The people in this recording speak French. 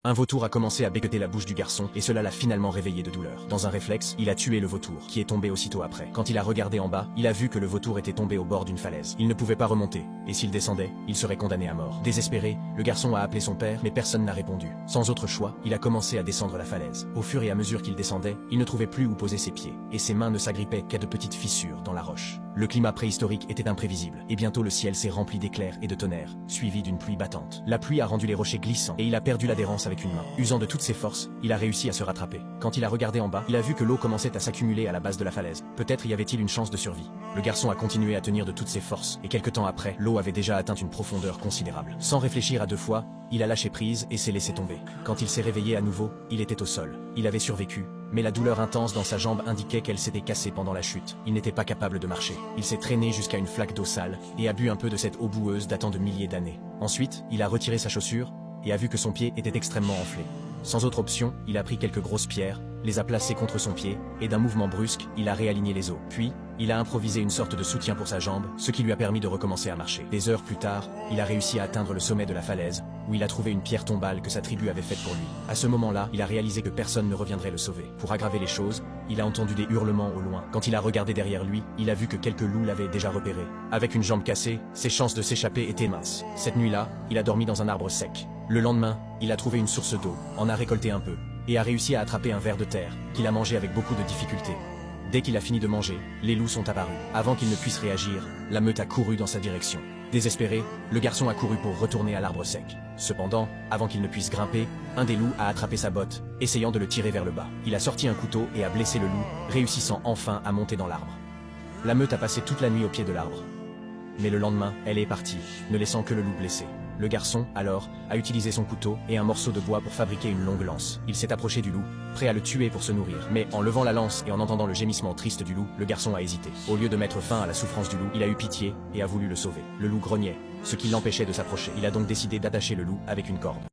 Un vautour a commencé à becqueter la bouche du garçon et cela l'a finalement réveillé de douleur. Dans un réflexe, il a tué le vautour, qui est tombé aussitôt après. Quand il a regardé en bas, il a vu que le vautour était tombé au bord d'une falaise. Il ne pouvait pas remonter, et s'il descendait, il serait condamné à mort. Désespéré, le garçon a appelé son père, mais personne n'a répondu. Sans autre choix, il a commencé à descendre la falaise. Au fur et à mesure qu'il descendait, il ne trouvait plus où poser ses pieds, et ses mains ne s'agrippaient qu'à de petites fissures dans la roche. Le climat préhistorique était imprévisible, et bientôt le ciel s'est rempli d'éclairs et de tonnerres, suivi d'une pluie battante. La pluie a rendu les rochers glissants, et il a perdu l'adhérence avec une main. Usant de toutes ses forces, il a réussi à se rattraper. Quand il a regardé en bas, il a vu que l'eau commençait à s'accumuler à la base de la falaise. Peut-être y avait-il une chance de survie. Le garçon a continué à tenir de toutes ses forces, et quelque temps après, l'eau avait déjà atteint une profondeur considérable. Sans réfléchir à deux fois, il a lâché prise et s'est laissé tomber. Quand il s'est réveillé à nouveau, il était au sol. Il avait survécu, mais la douleur intense dans sa jambe indiquait qu'elle s'était cassée pendant la chute. Il n'était pas capable de marcher. Il s'est traîné jusqu'à une flaque d'eau sale et a bu un peu de cette eau boueuse datant de milliers d'années. Ensuite, il a retiré sa chaussure et a vu que son pied était extrêmement enflé. Sans autre option, il a pris quelques grosses pierres, les a placées contre son pied, et d'un mouvement brusque, il a réaligné les os. Puis, il a improvisé une sorte de soutien pour sa jambe, ce qui lui a permis de recommencer à marcher. Des heures plus tard, il a réussi à atteindre le sommet de la falaise, où il a trouvé une pierre tombale que sa tribu avait faite pour lui. À ce moment-là, il a réalisé que personne ne reviendrait le sauver. Pour aggraver les choses, il a entendu des hurlements au loin. Quand il a regardé derrière lui, il a vu que quelques loups l'avaient déjà repéré. Avec une jambe cassée, ses chances de s'échapper étaient minces. Cette nuit-là, il a dormi dans un arbre sec. Le lendemain, il a trouvé une source d'eau, en a récolté un peu, et a réussi à attraper un ver de terre, qu'il a mangé avec beaucoup de difficulté. Dès qu'il a fini de manger, les loups sont apparus. Avant qu'il ne puisse réagir, la meute a couru dans sa direction. Désespéré, le garçon a couru pour retourner à l'arbre sec. Cependant, avant qu'il ne puisse grimper, un des loups a attrapé sa botte, essayant de le tirer vers le bas. Il a sorti un couteau et a blessé le loup, réussissant enfin à monter dans l'arbre. La meute a passé toute la nuit au pied de l'arbre. Mais le lendemain, elle est partie, ne laissant que le loup blessé. Le garçon, alors, a utilisé son couteau et un morceau de bois pour fabriquer une longue lance. Il s'est approché du loup, prêt à le tuer pour se nourrir. Mais en levant la lance et en entendant le gémissement triste du loup, le garçon a hésité. Au lieu de mettre fin à la souffrance du loup, il a eu pitié et a voulu le sauver. Le loup grognait, ce qui l'empêchait de s'approcher. Il a donc décidé d'attacher le loup avec une corde.